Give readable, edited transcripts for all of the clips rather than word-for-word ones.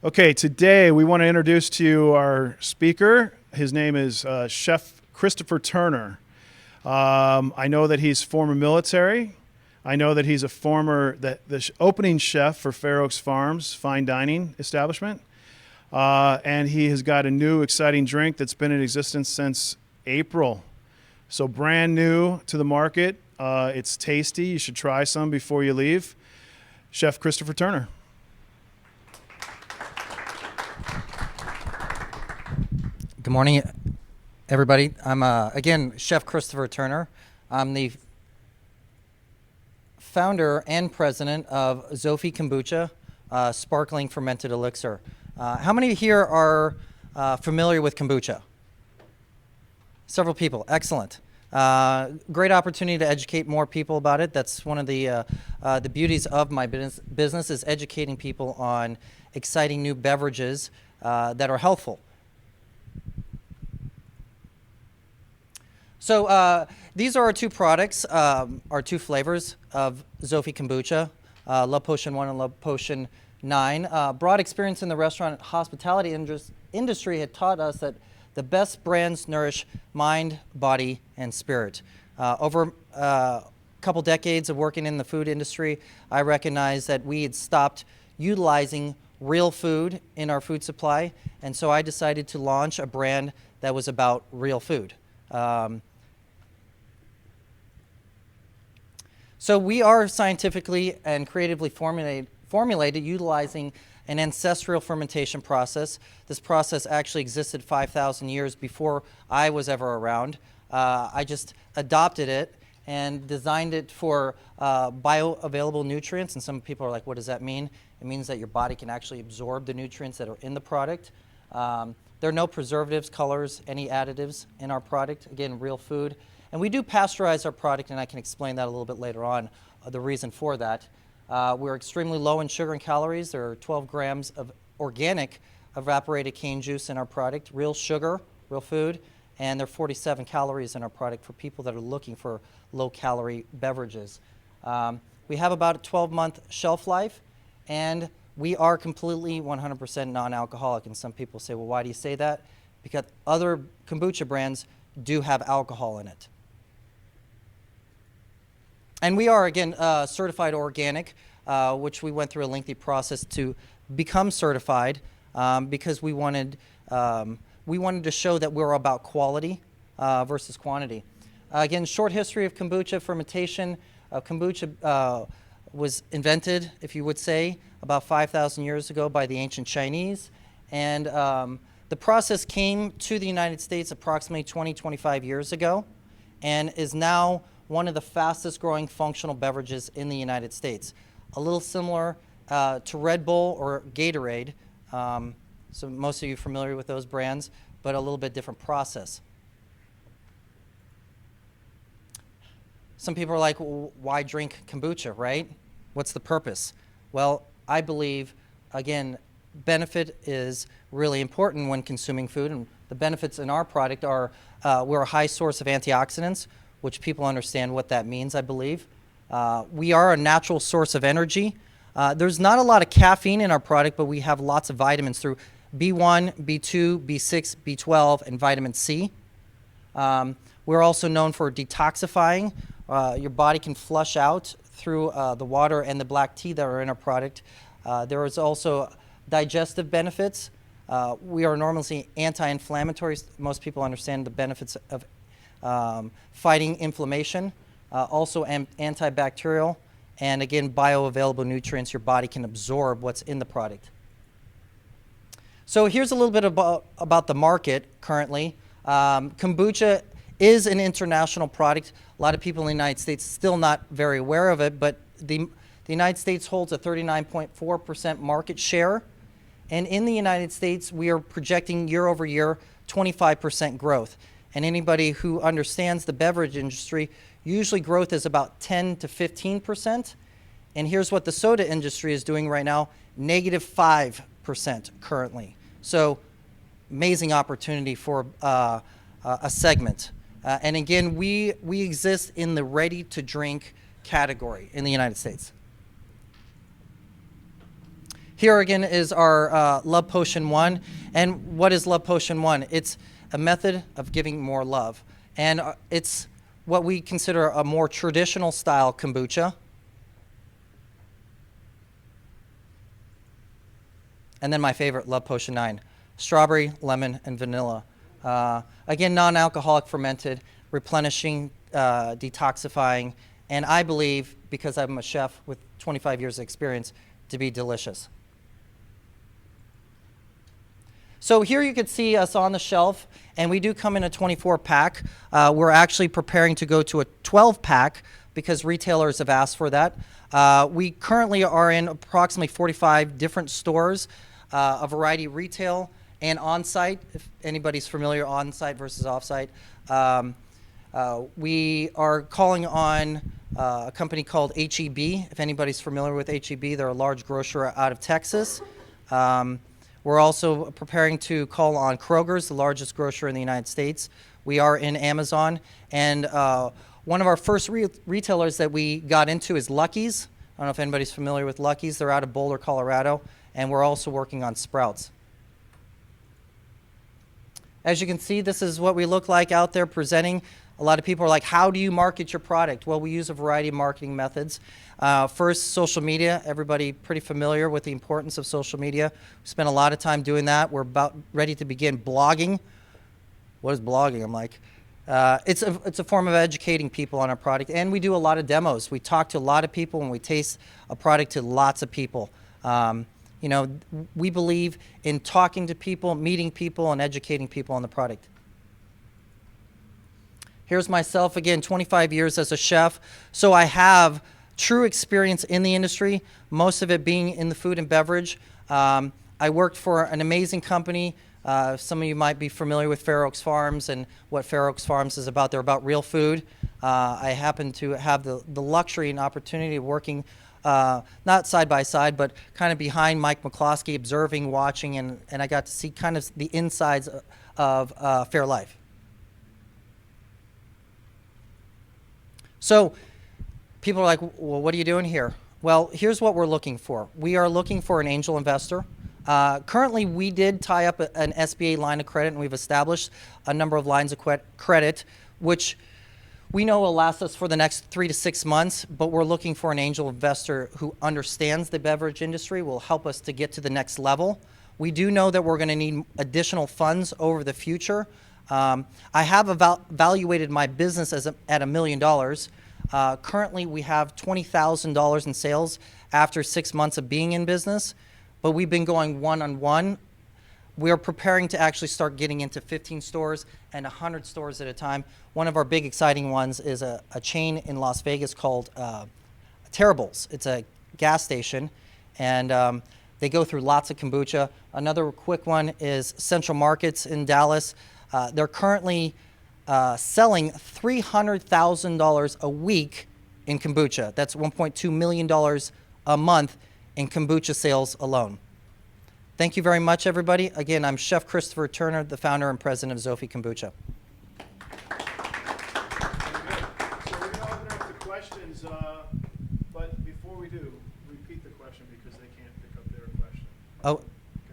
Okay, today we want to introduce to you our speaker. His name is Chef Christopher Turner. I know that he's former military. I know that he's a former opening chef for Fair Oaks Farms fine dining establishment. And he has got a new exciting drink that's been in existence since April. So brand new to the market. It's tasty. You should try some before you leave. Chef Christopher Turner. Good morning, everybody. I'm, again, Chef Christopher Turner. I'm the founder and president of ZOFI Kombucha, sparkling fermented elixir. How many here are familiar with kombucha? Several people. Excellent. Great opportunity to educate more people about it. That's one of the beauties of my business is educating people on exciting new beverages that are healthful. So these are our two products, our two flavors of ZOFI Kombucha, Love Potion 1 and Love Potion 9. Broad experience in the restaurant and hospitality industry had taught us that the best brands nourish mind, body, and spirit. Over a couple decades of working in the food industry, I recognized that we had stopped utilizing real food in our food supply, and so I decided to launch a brand that was about real food. So we are scientifically and creatively formulated utilizing an ancestral fermentation process. This process actually existed 5,000 years before I was ever around. I just adopted it and designed it for bioavailable nutrients. And some people are like, what does that mean? It means that your body can actually absorb the nutrients that are in the product. There are no preservatives, colors, any additives in our product. Again, real food. And we do pasteurize our product, and I can explain that a little bit later on, the reason for that. We're extremely low in sugar and calories. There are 12 grams of organic evaporated cane juice in our product, real sugar, real food, and there are 47 calories in our product for people that are looking for low-calorie beverages. We have about a 12-month shelf life, and we are completely 100% non-alcoholic. And some people say, well, why do you say that? Because other kombucha brands do have alcohol in it. And we are, again, certified organic, which we went through a lengthy process to become certified because we wanted to show that we're about quality versus quantity. Again, short history of kombucha fermentation. Kombucha was invented, if you would say, about 5,000 years ago by the ancient Chinese. And the process came to the United States approximately 25 years ago and is now one of the fastest growing functional beverages in the United States. A little similar to Red Bull or Gatorade. So most of you are familiar with those brands, but a little bit different process. Some people are like, well, why drink kombucha, right? What's the purpose? Well, I believe, again, benefit is really important when consuming food, and the benefits in our product are we're a high source of antioxidants, which people understand what that means, I believe. We are a natural source of energy. There's not a lot of caffeine in our product, but we have lots of vitamins through B1, B2, B6, B12, and vitamin C. We're also known for detoxifying. Your body can flush out through the water and the black tea that are in our product. There is also digestive benefits. We are normally anti-inflammatory. Most people understand the benefits of fighting inflammation, also antibacterial, and again, bioavailable nutrients. Your body can absorb what's in the product. So here's a little bit about the market currently. Kombucha is an international product. A lot of people in the United States still not very aware of it, but the United States holds a 39.4% market share. And in the United States, we are projecting year over year 25% growth. And anybody who understands the beverage industry, usually growth is about 10 to 15%. And here's what the soda industry is doing right now, negative 5% currently. So amazing opportunity for a segment. And again, we exist in the ready-to-drink category in the United States. Here again is our Love Potion 1. And what is Love Potion 1? It's a method of giving more love. And it's what we consider a more traditional style kombucha. And then my favorite, Love Potion 9, strawberry, lemon, and vanilla. Again, non-alcoholic fermented, replenishing, detoxifying, and I believe, because I'm a chef with 25 years of experience, to be delicious. So here you can see us on the shelf, and we do come in a 24-pack. We're actually preparing to go to a 12-pack because retailers have asked for that. We currently are in approximately 45 different stores, a variety of retail and on-site, if anybody's familiar, on-site versus off-site. We are calling on a company called HEB. If anybody's familiar with HEB, they're a large grocer out of Texas. We're also preparing to call on Kroger's, the largest grocer in the United States. We are in Amazon, and one of our first retailers that we got into is Lucky's. I don't know if anybody's familiar with Lucky's. They're out of Boulder, Colorado, and we're also working on Sprouts. As you can see, this is what we look like out there presenting. A lot of people are like, how do you market your product? Well, we use a variety of marketing methods. First, social media. Everybody pretty familiar with the importance of social media. We spent a lot of time doing that. We're about ready to begin blogging. What is blogging? I'm like, it's a form of educating people on our product, and we do a lot of demos. We talk to a lot of people, and we taste a product to lots of people. You know, we believe in talking to people, meeting people, and educating people on the product. Here's myself again, 25 years as a chef. So I have true experience in the industry, most of it being in the food and beverage. I worked for an amazing company. Some of you might be familiar with Fair Oaks Farms and what Fair Oaks Farms is about. They're about real food. I happen to have the luxury and opportunity of working not side by side, but kind of behind Mike McCloskey, observing, watching, and I got to see kind of the insides of Fairlife. So people are like, well, what are you doing here? Well, here's what we're looking for. We are looking for an angel investor. Currently, we did tie up an SBA line of credit, and we've established a number of lines of credit, which we know will last us for the next 3 to 6 months, but we're looking for an angel investor who understands the beverage industry, will help us to get to the next level. We do know that we're going to need additional funds over the future. I have evaluated my business at $1 million. Currently, we have $20,000 in sales after 6 months of being in business, but we've been going one-on-one. We are preparing to actually start getting into 15 stores and 100 stores at a time. One of our big exciting ones is a chain in Las Vegas called Terrible's. It's a gas station, and they go through lots of kombucha. Another quick one is Central Markets in Dallas. They're currently selling $300,000 a week in kombucha. That's $1.2 million a month in kombucha sales alone. Thank you very much, everybody. Again, I'm Chef Christopher Turner, the founder and president of ZOFI Kombucha. So we're going to open it up to questions, but before we do, repeat the question because they can't pick up their question. Oh,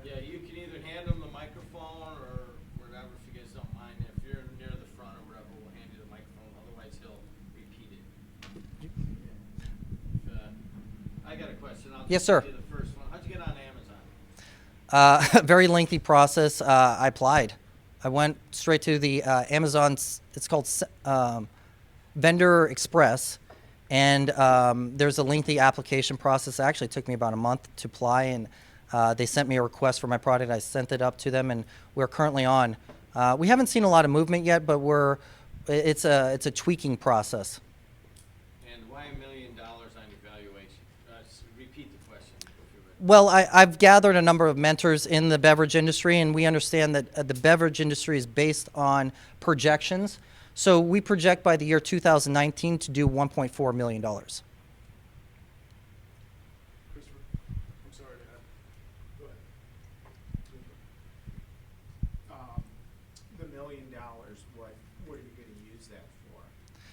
Yeah, you can either hand them the microphone or whatever, if you guys don't mind. If you're near the front or whatever, we'll hand you the microphone. Otherwise, he'll repeat it. I got a question. I'll Yes, just sir. give you the first one. How'd you get on Amazon? very lengthy process. I applied. I went straight to the Amazon's, it's called Vendor Express, and there's a lengthy application process. It actually took me about a month to apply, and they sent me a request for my product. I sent it up to them, and we're currently on. We haven't seen a lot of movement yet, but it's a tweaking process. And why $1 million on evaluation? Repeat the question. If you're ready. Well, I've gathered a number of mentors in the beverage industry, and we understand that the beverage industry is based on projections. So we project by the year 2019 to do $1.4 million. Christopher, I'm sorry to add. Go ahead. The $1 million, what are you going to use that for?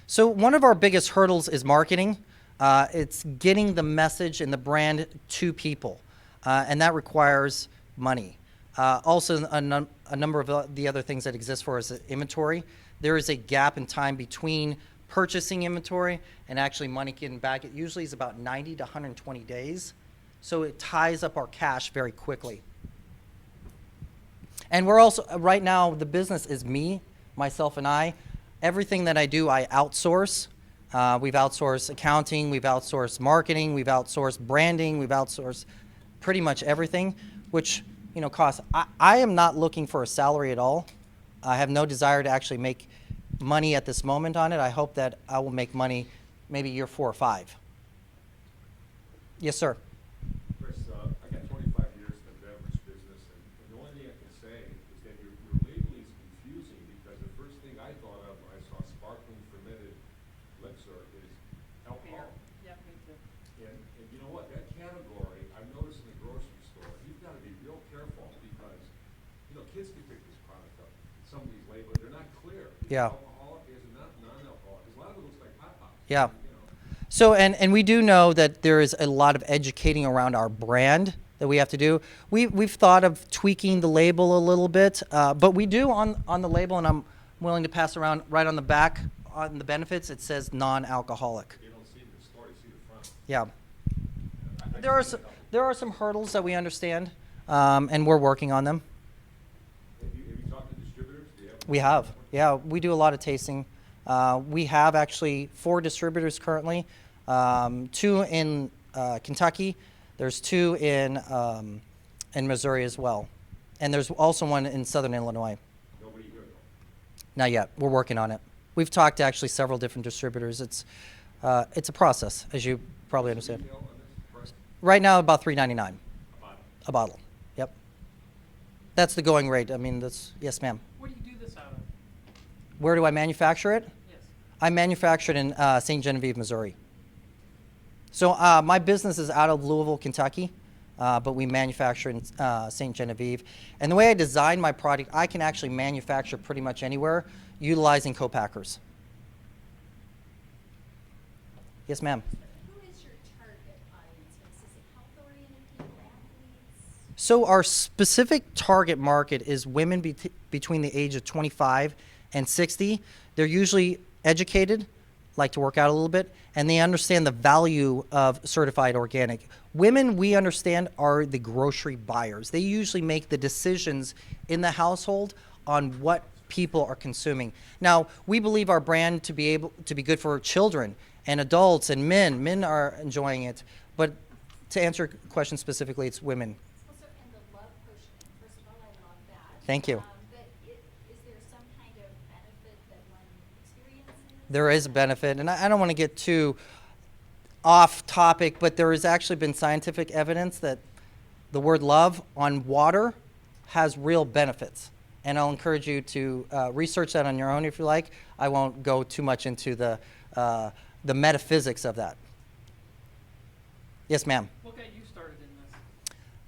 So one of our biggest hurdles is marketing. It's getting the message and the brand to people. and that requires money. Also, a number of the other things that exist for us is inventory. There is a gap in time between purchasing inventory and actually money getting back. It usually is about 90 to 120 days, so it ties up our cash very quickly. And we're also, right now, the business is me, myself, and I. Everything that I do, I outsource. We've outsourced accounting, we've outsourced marketing, we've outsourced branding, we've outsourced pretty much everything, which, you know, costs. I am not looking for a salary at all. I have no desire to actually make money at this moment on it. I hope that I will make money maybe year 4 or 5. Yes, sir. Chris, I got 25 years in the beverage business, and the only thing I can say is that your labeling is confusing, because the first thing I thought of when I saw sparkling fermented elixir is alcohol. Yeah, me too. And you know what, that category, I've noticed in the grocery store, you've got to be real careful, because, you know, kids can pick this product up. Some of these labels, they're not clear. Is it Yeah. alcoholic, is it not non-alcoholic? Because a lot of it looks like Pop Pops. Yeah. You know. So, and we do know that there is a lot of educating around our brand that we have to do. We've thought of tweaking the label a little bit, but we do on the label, and I'm willing to pass around right on the back on the benefits, it says non-alcoholic. You don't see the store, you see the front. Yeah. I There are some hurdles that we understand, and we're working on them. Have you talked to distributors? Do you have? We have. Yeah, we do a lot of tasting. We have actually 4 distributors currently, 2 in Kentucky. There's 2 in Missouri as well. And there's also one in Southern Illinois. Nobody here though. Not yet. We're working on it. We've talked to actually several different distributors. It's a process, as you probably understand. Retail on this price? Right now, about $3.99 A bottle. a bottle. Yep. That's the going rate. I mean, that's, yes, ma'am. Where do you do this out of? Where do I manufacture it? Yes. I manufacture it in St. Genevieve, Missouri. So my business is out of Louisville, Kentucky, but we manufacture in St. Genevieve. And the way I design my product, I can actually manufacture pretty much anywhere utilizing co-packers. Yes, ma'am. Who is your target audience? Is it health-oriented people, athletes? So our specific target market is women between the age of 25 and 60. They're usually educated, like to work out a little bit, and they understand the value of certified organic. Women, we understand, are the grocery buyers. They usually make the decisions in the household on what people are consuming. Now, we believe our brand to be able to be good for children and adults and men. Men are enjoying it, but to answer your question specifically, it's women. Well, so, and the love potion, first of all, I love that. Thank you. But is there some kind of benefit that one experiences? There is a benefit, and I don't want to get too off topic, but there has actually been scientific evidence that the word love on water has real benefits. And I'll encourage you to research that on your own if you like. I won't go too much into the metaphysics of that. Yes, ma'am. What got you started in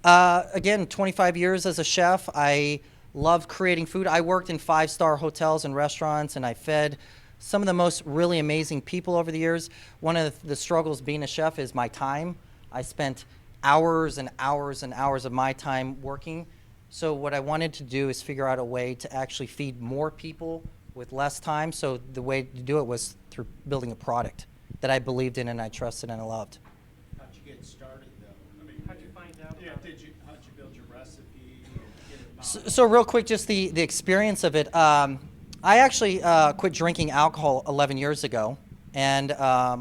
this? Again, 25 years as a chef. I love creating food. I worked in 5-star hotels and restaurants, and I fed some of the most really amazing people over the years. One of the struggles being a chef is my time. I spent hours and hours and hours of my time working. So what I wanted to do is figure out a way to actually feed more people with less time. So the way to do it was through building a product that I believed in and I trusted and I loved. How'd you get started, though? I mean, How'd you find out Yeah, about it? how'd you build your recipe and get it modeled? So real quick, just the experience of it. I actually quit drinking alcohol 11 years ago. And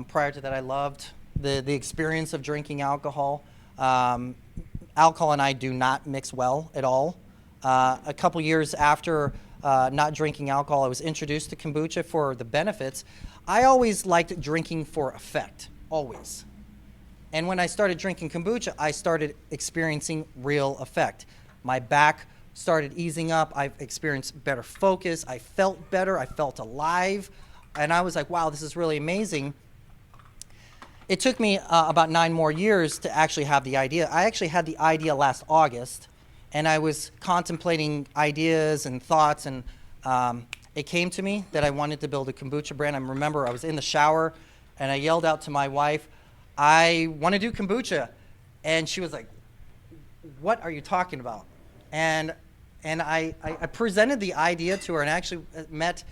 prior to that, I loved the experience of drinking alcohol. Alcohol and I do not mix well at all. A couple years after not drinking alcohol, I was introduced to kombucha for the benefits. I always liked drinking for effect, always. And when I started drinking kombucha, I started experiencing real effect. My back started easing up. I experienced better focus. I felt better. I felt alive. And I was like, wow, this is really amazing. It took me about 9 more years to actually have the idea. I actually had the idea last August, and I was contemplating ideas and thoughts, and it came to me that I wanted to build a kombucha brand. I remember I was in the shower, and I yelled out to my wife, I want to do kombucha. And she was like, what are you talking about? And I presented the idea to her, and actually met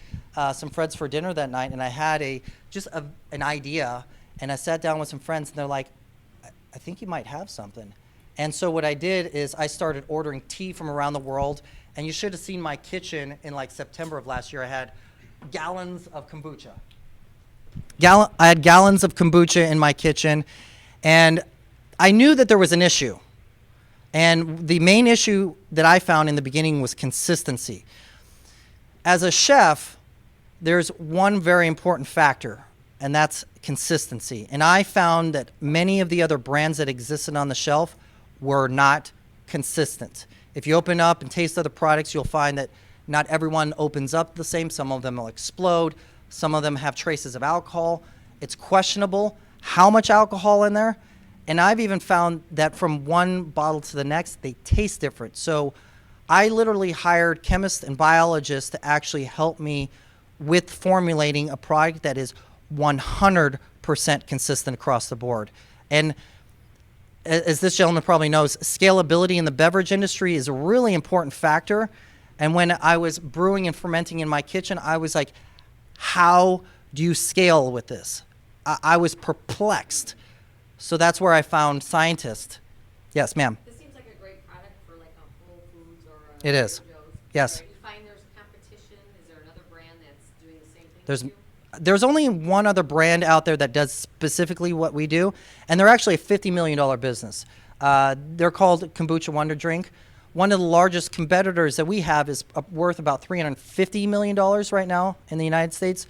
some friends for dinner that night, and I had an idea, and I sat down with some friends, and they're like, I think you might have something. And so what I did is I started ordering tea from around the world, and you should have seen my kitchen in like September of last year. I had gallons of kombucha. I had gallons of kombucha in my kitchen, and I knew that there was an issue. And the main issue that I found in the beginning was consistency. As a chef, there's one very important factor, and that's consistency. And I found that many of the other brands that existed on the shelf were not consistent. If you open up and taste other products, you'll find that not everyone opens up the same. Some of them will explode. Some of them have traces of alcohol. It's questionable how much alcohol in there. And I've even found that from one bottle to the next, they taste different. So I literally hired chemists and biologists to actually help me with formulating a product that is 100% consistent across the board. And as this gentleman probably knows, scalability in the beverage industry is a really important factor. And when I was brewing and fermenting in my kitchen, I was like, how do you scale with this? I was perplexed. So that's where I found scientists. Yes, ma'am. This seems like a great product for like a Whole Foods or a It is. Trader Joe's. Yes. Right? You find there's competition? Is there another brand that's doing the same thing as you? There's only one other brand out there that does specifically what we do, and they're actually a $50 million business. They're called Kombucha Wonder Drink. One of the largest competitors that we have is worth about $350 million right now in the United States.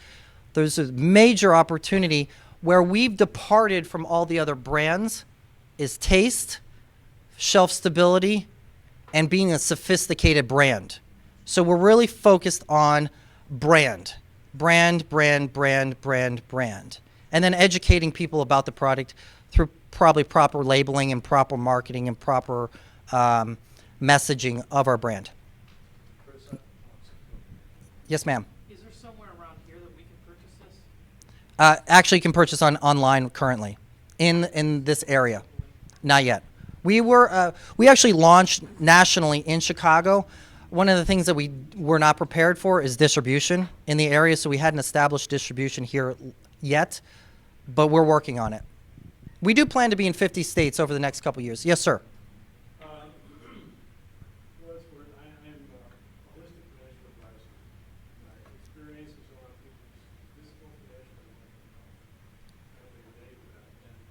There's a major opportunity where we've departed from all the other brands is taste, shelf stability, and being a sophisticated brand. So we're really focused on brand. Brand, brand, brand, brand, brand. And then educating people about the product through probably proper labeling and proper marketing and proper messaging of our brand. Yes, ma'am. Is there somewhere around here that we can purchase this? Actually, you can purchase online currently in this area. Not yet. We actually launched nationally in Chicago. One of the things that we were not prepared for is distribution in the area, so we hadn't established distribution here yet, but we're working on it. We do plan to be in 50 states over the next couple of years. Yes, sir. What's I am a holistic financial advisor. My experience is a lot of people's physical, financial, and mental health. I don't think relate to that. And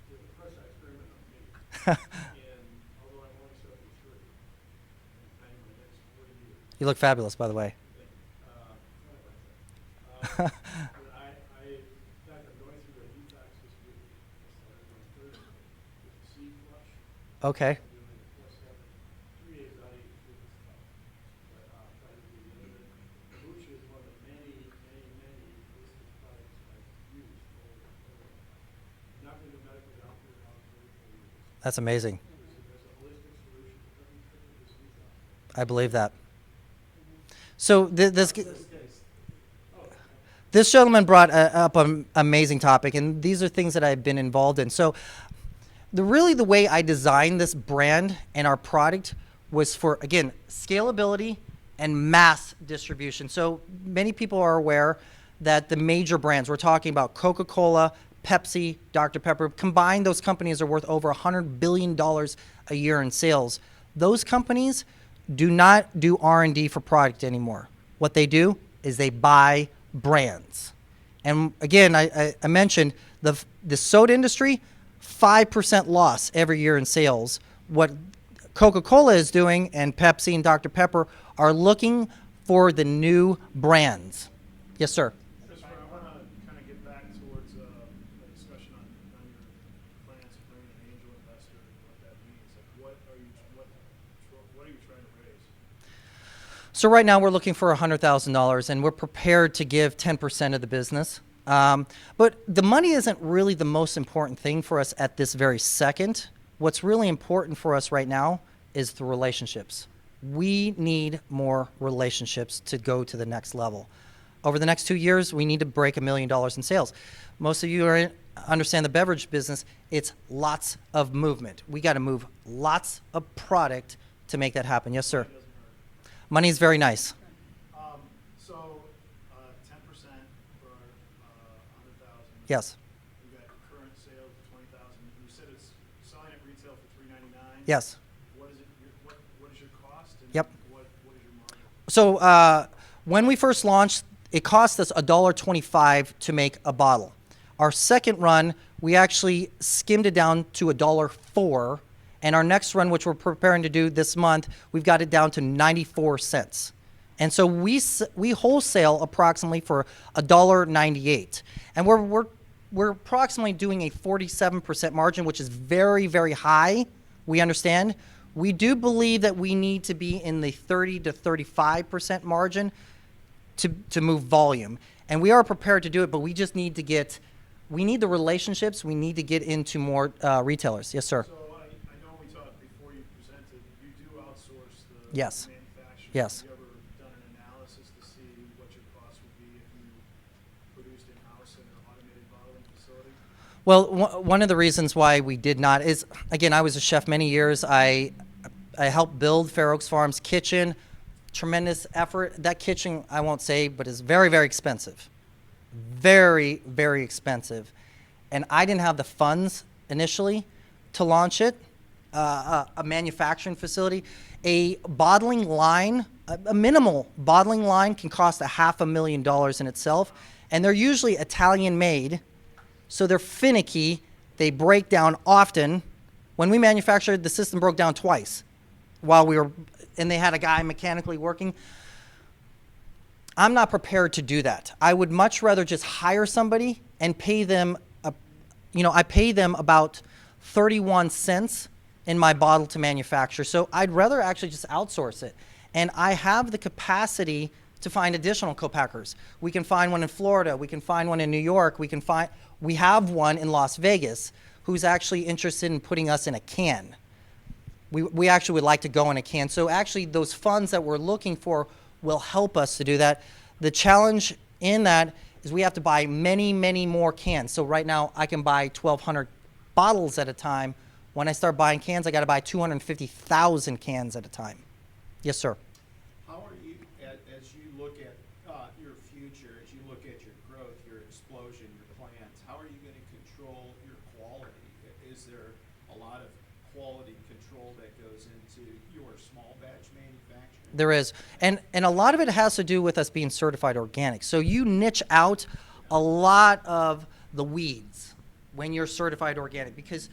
to a fresh experiment on me. And although I'm only 73, I'm my next 40 years. You look fabulous, by the way. But in fact, I'm going through a detox this week. I started on Thursday with the seed flush. Okay. I'm doing it 4/7, 3 days out of each week and stuff. But try to be limited. Kombucha is one of the many holistic products I've used over. I'm not going to medically doctor now for 34 years. That's amazing. There's a holistic solution to every disease out there. I believe that. So this gentleman brought up an amazing topic, and these are things that I've been involved in. So the way I designed this brand and our product was for, again, scalability and mass distribution. So many people are aware that the major brands, we're talking about Coca-Cola, Pepsi, Dr. Pepper, combined those companies are worth over $100 billion a year in sales. Those companies do not do R&D for product anymore. What they do is they buy brands. And again, I mentioned the soda industry, 5% loss every year in sales. What Coca-Cola is doing and Pepsi and Dr. Pepper are looking for the new brands. Yes, sir. Christopher, I want to kind of get back towards a discussion on your plans to bring an angel investor and what that means. Like, what are you trying to raise? So right now we're looking for $100,000, and we're prepared to give 10% of the business. But the money isn't really the most important thing for us at this very second. What's really important for us right now is the relationships. We need more relationships to go to the next level. Over the next 2 years, we need to break $1 million in sales. Most of you are understand the beverage business, it's lots of movement. We got to move lots of product to make that happen. Yes, sir. Money is very nice. So, 10% for 100,000. Yes. You got current sales of 20,000. You said it's selling at retail for $3.99. Yes. What is it? What is your cost? And Yep. What is your margin? So when we first launched, it cost us $1.25 to make a bottle. Our second run, we actually skimmed it down to $1.04, and our next run, which we're preparing to do this month, we've got it down to 94 cents. And so we wholesale approximately for $1.98, and we're approximately doing a 47% margin, which is very, very high. We understand. We do believe that we need to be in the 30 to 35% margin to move volume. And we are prepared to do it, but we just need to we need the relationships. We need to get into more retailers. Yes, sir. So I know we talked before you presented, you do outsource the Yes. manufacturing. Yes. Have you ever done an analysis to see what your cost would be if you produced in-house in an automated bottling facility? Well, one of the reasons why we did not is, again, I was a chef many years. I helped build Fair Oaks Farms kitchen. Tremendous effort. That kitchen, I won't say, but is very, very expensive. Very, very expensive. And I didn't have the funds initially to launch it, a manufacturing facility. A bottling line, a minimal bottling line can cost $500,000 in itself. And they're usually Italian made, so they're finicky. They break down often. When we manufactured, the system broke down twice while we were, and they had a guy mechanically working. I'm not prepared to do that. I would much rather just hire somebody and pay them, I pay them about 31 cents in my bottle to manufacture. So I'd rather actually just outsource it. And I have the capacity to find additional co-packers. We can find one in Florida. We can find one in New York. We have one in Las Vegas who's actually interested in putting us in a can. We actually would like to go in a can. So actually those funds that we're looking for will help us to do that. The challenge in that is we have to buy many, many more cans. So right now I can buy 1,200 bottles at a time. When I start buying cans, I got to buy 250,000 cans at a time. Yes, sir. How are you, as you look at your future, as you look at your growth, your explosion, your plans, how are you going to control your quality? Is there a lot of quality control that goes into your small batch manufacturing? There is. And a lot of it has to do with us being certified organic. So you niche out a lot of the weeds when you're certified organic because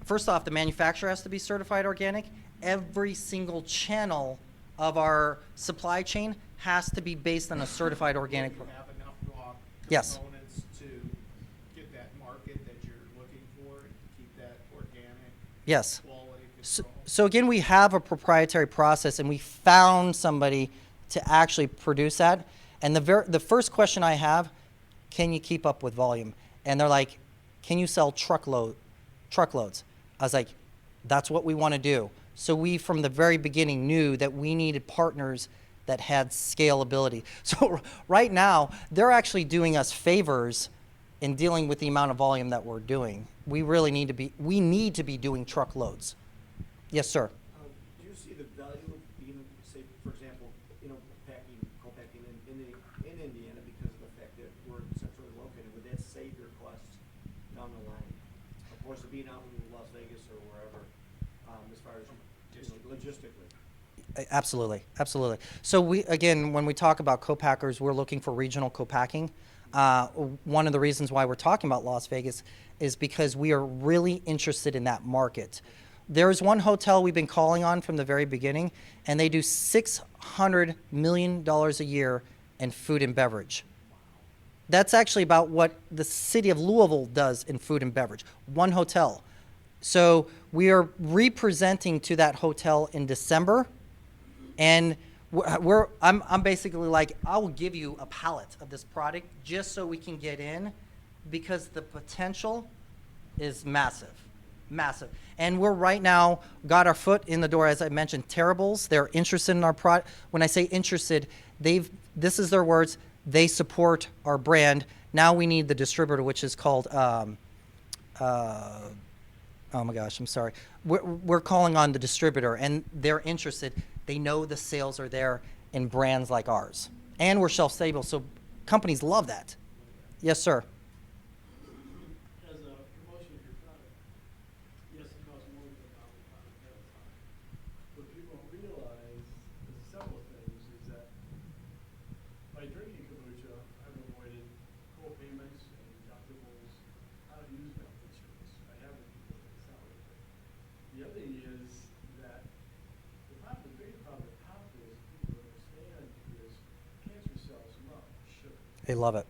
first off, the manufacturer has to be certified organic. Every single channel of our supply chain has to be based on a certified organic. Do you have enough raw Yes. components to get that market that you're looking for and keep that organic Yes. quality So, control? so again, we have a proprietary process, and we found somebody to actually produce that. And the first question I have, can you keep up with volume? And they're like, can you sell truckloads? I was like, that's what we want to do. So we, from the very beginning, knew that we needed partners that had scalability. So right now, they're actually doing us favors in dealing with the amount of volume that we're doing. We need to be doing truckloads. Yes, sir. Do you see the value of being, say, for example, co-packing in Indiana because of the fact that we're centrally located? Would that save your costs down the line? Of course, being out in Las Vegas or wherever, as far as logistically. Absolutely, absolutely. So when we talk about co-packers, we're looking for regional co-packing. One of the reasons why we're talking about Las Vegas is because we are really interested in that market. There's one hotel we've been calling on from the very beginning, and they do $600 million a year in food and beverage. That's actually about what the city of Louisville does in food and beverage, one hotel. So we are representing to that hotel in December, and I'm basically like, I will give you a pallet of this product just so we can get in, because the potential is massive. Massive. And we're right now got our foot in the door, as I mentioned, Terribles. They're interested in our product. When I say interested, this is their words. They support our brand. Now we need the distributor, which is called oh my gosh, I'm sorry. We're calling on the distributor, and they're interested. They know the sales are there in brands like ours, and we're shelf stable, so companies love that. Yes, sir. As a promotion of your product, yes, it costs more than $1,000 at a time. What people don't realize is several things, is that by drinking kombucha, I've avoided co-payments and deductibles. I don't use health insurance. I have it because it's not worth it. The other thing is that the big problem with pop is people don't understand is cancer cells love sugar. They love it.